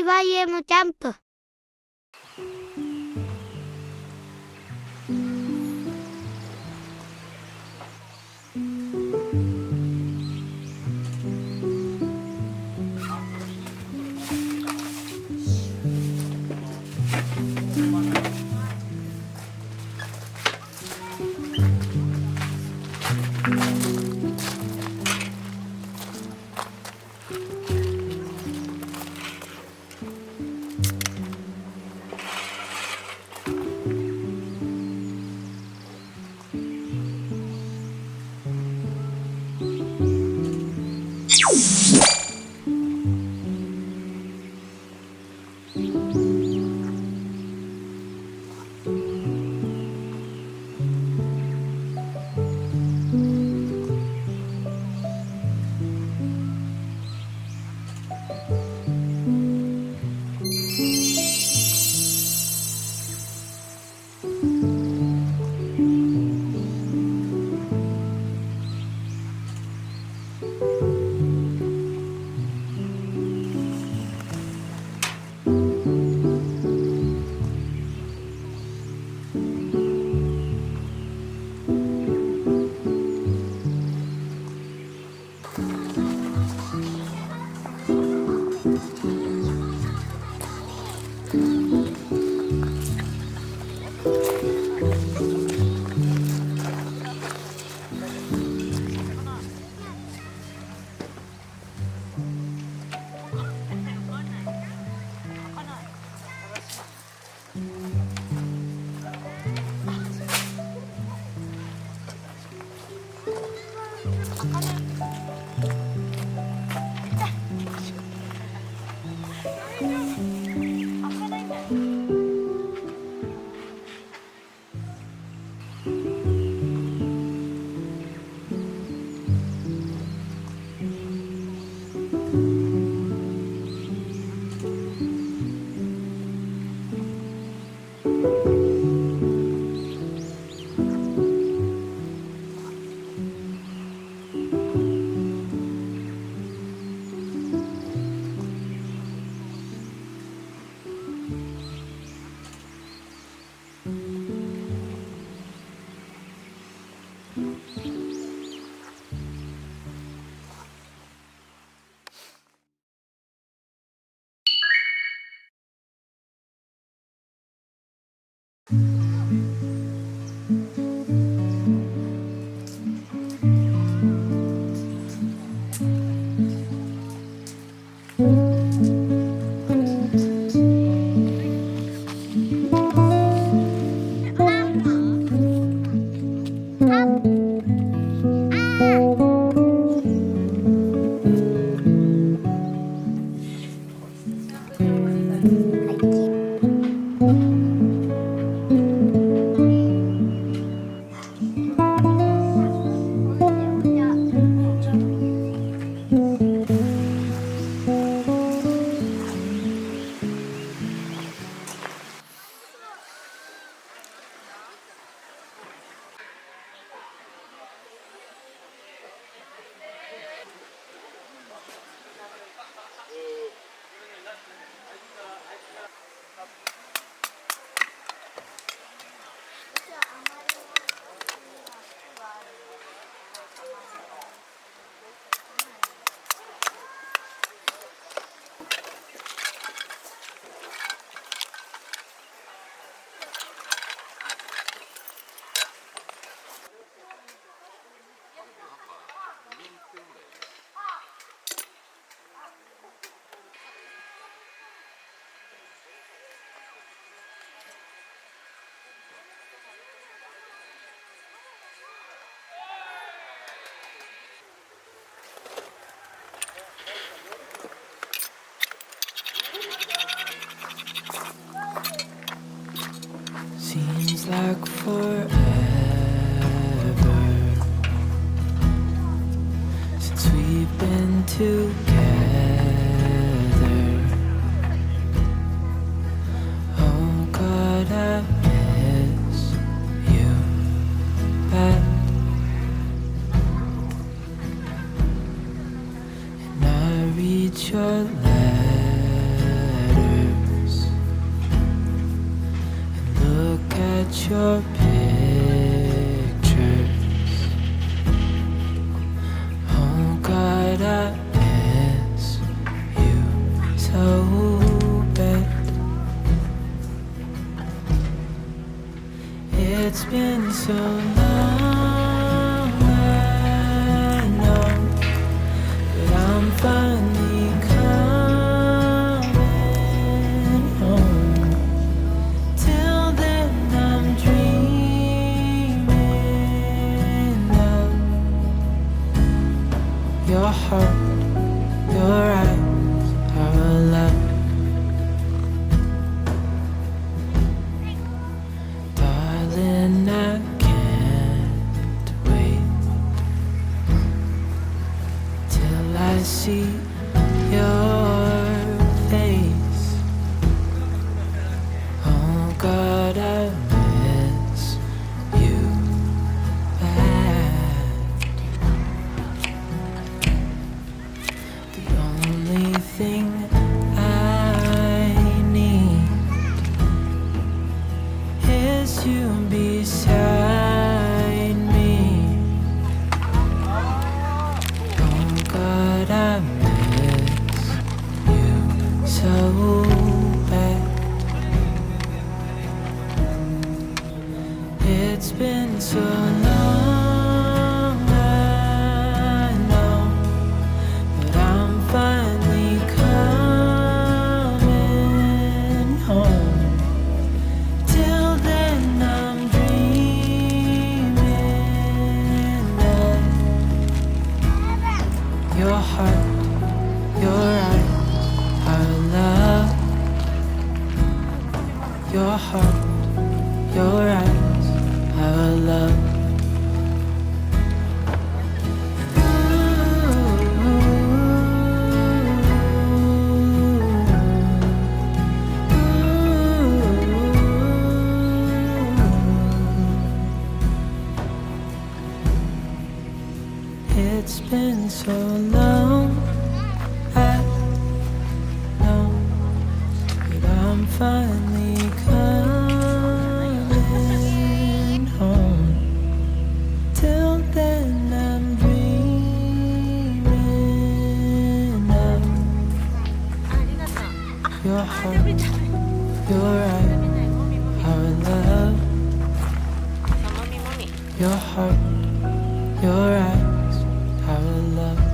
TYM キャンプ。Seems like forever since we've been together. Oh God, I miss you bad, and I read your your pictures. Oh God, I miss you so bad. It's been so long, I know, but I'm finally coming home. Till then I'm dreaming of your heart, your eyes, our love. Darling, I can't wait till I see your face. Oh God, I miss you bad. The only thing I need is you beside me. Oh God, I miss you so bad. It's been so long, I know, but I'm finally coming home. Till then I'm dreaming of your heart, your eyes, our love. Your heart, your eyes, our love. It's been so long, I know, but I'm finally coming home. Till your heart, your eyes, our love.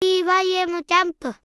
TYM キャンプ。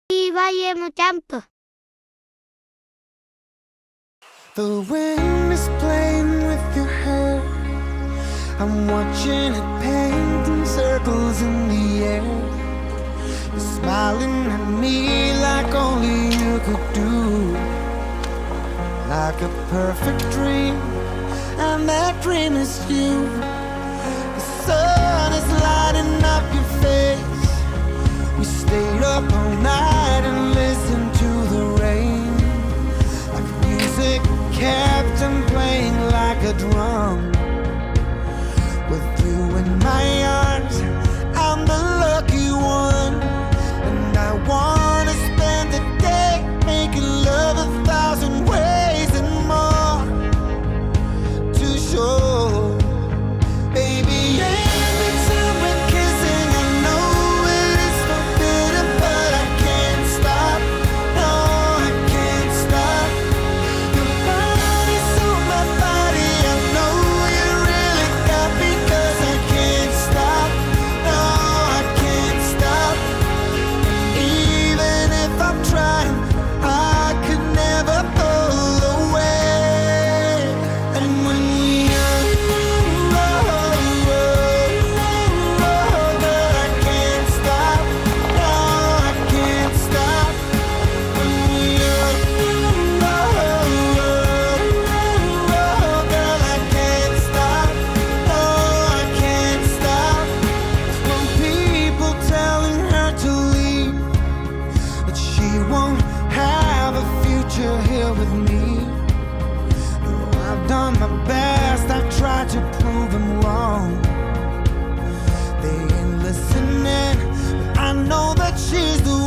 TYM キャンプ。The wind is playing with your hair. I'm watching it painting circles in the air. You're smiling at me like only you could do. Like a perfect dream, and that dream is you. The sun is lighting up your face. We stayed up all night and listened to the rain. Like music kept on playing like a drum. With you in my arms, I'm the lucky one. And I wanna spend the day making love 1,000 ways and more to show. Baby, every time we're kissing, I know it is forbidden, but I can't stop. No, I can't stop. Your body's on my body, I know you really got me, 'cause I can't stop. No, I can't stop. Even if I'm trying, I could never pull away. And when we but I can't stop. No, I can't stop. When we girl, I can't stop. No, I can't stop. From people telling her to leave, that she won't have a future here with me. Oh, I've done my best, I've tried to prove them wrong. They ain't listening, but I know that she's the